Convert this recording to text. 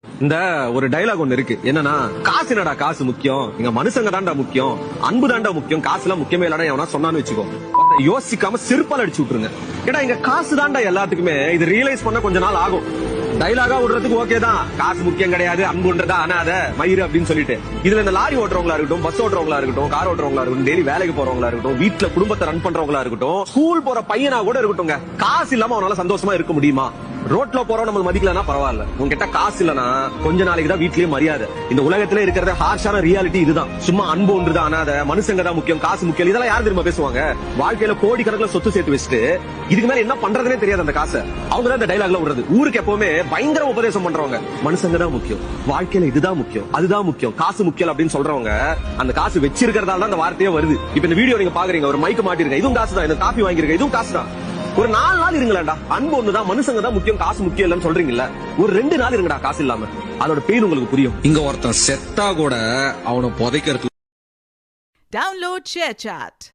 இந்த ஒரு டைலாக் ஒண்ணு இருக்கு என்னன்னா, காசு என்னடா காசு முக்கியம், இங்க மனுஷங்க தான்டா முக்கியம், அன்பு தான்டா முக்கியம், காசு எல்லாம் முக்கியமே இல்லடா எவனா சொன்னான்னு வச்சுக்கோ, யோசிக்காம சிறுப்பால் அடிச்சு விட்டுருங்க. ஏடா இங்க காசு தான்டா எல்லாத்துக்குமே, இது ரியலைஸ் பண்ண கொஞ்ச நாள் ஆகும். டைலாகா விடுறதுக்கு ஓகே தான், காசு முக்கியம் கிடையாது, அன்புன்றதா அனாத மயிறு அப்படின்னு சொல்லிட்டு. இதுல இந்த லாரி ஓட்டுறவங்களா இருக்கட்டும், பஸ் ஓட்டுறவங்களா இருக்கட்டும், கார் ஓட்டுறவங்களா இருக்கட்டும், டெய்லி வேலைக்கு போறவங்களா இருக்கட்டும், வீட்டுல குடும்பத்தை ரன் பண்றவங்களா இருக்கட்டும், ஸ்கூல் போற பையனா கூட இருக்கட்டும், காசு இல்லாம அவனால சந்தோஷமா இருக்க முடியுமா? ரோட்ல போறோம் நம்ம மதிக்கலன்னா பரவாயில்ல, உங்ககிட்ட காசு இல்லனா கொஞ்ச நாளைக்கு தான் வீட்லயே மரியாதை. இந்த உலகத்துல இருக்கிறத ஹார்ஷான ரியாலிட்டி இதுதான். சும்மா அன்பு ஒன்றுதான் அனாத, மனுஷங்க தான் முக்கியம், காசு முக்கியம், இதெல்லாம் யார் தெரியுமா பேசுவாங்க? வாழ்க்கையில கோடி கணக்கில் சொத்து சேர்த்து வச்சுட்டு இதுக்கு மேல என்ன பண்றதுனே தெரியாது அந்த காசை. அவங்க தான் இந்த டைலாக்ல விடுறது. ஊருக்கு எப்பவுமே பயங்கர உபதேசம் பண்றவங்க, மனுஷங்க தான் முக்கியம், வாழ்க்கையில இதுதான் முக்கியம், அதுதான் முக்கியம், காசு முக்கியம் அப்படின்னு சொல்றவங்க அந்த காசு வச்சிருக்கிறதால தான் அந்த வார்த்தையே வருது. இப்ப இந்த வீடியோ நீங்க பாக்குறீங்க, ஒரு மைக் மாட்டிருக்க, இதுவும் காசு தான், இந்த காபி வாங்கிருக்க, இதுவும் காசு தான். ஒரு 4 நாள் இருங்களா, அன்பு ஒண்ணுதான், மனுஷங்க தான் முக்கியம், காசு முக்கியம் இல்லன்னு சொல்றீங்கல்ல, ஒரு 2 நாள் இருங்கடா காசு இல்லாம, அதோட பெயின் உங்களுக்கு புரியும். இங்க ஒருத்தன் செத்தா கூட அவனை புதைக்கிறதுக்கு Download ShareChat.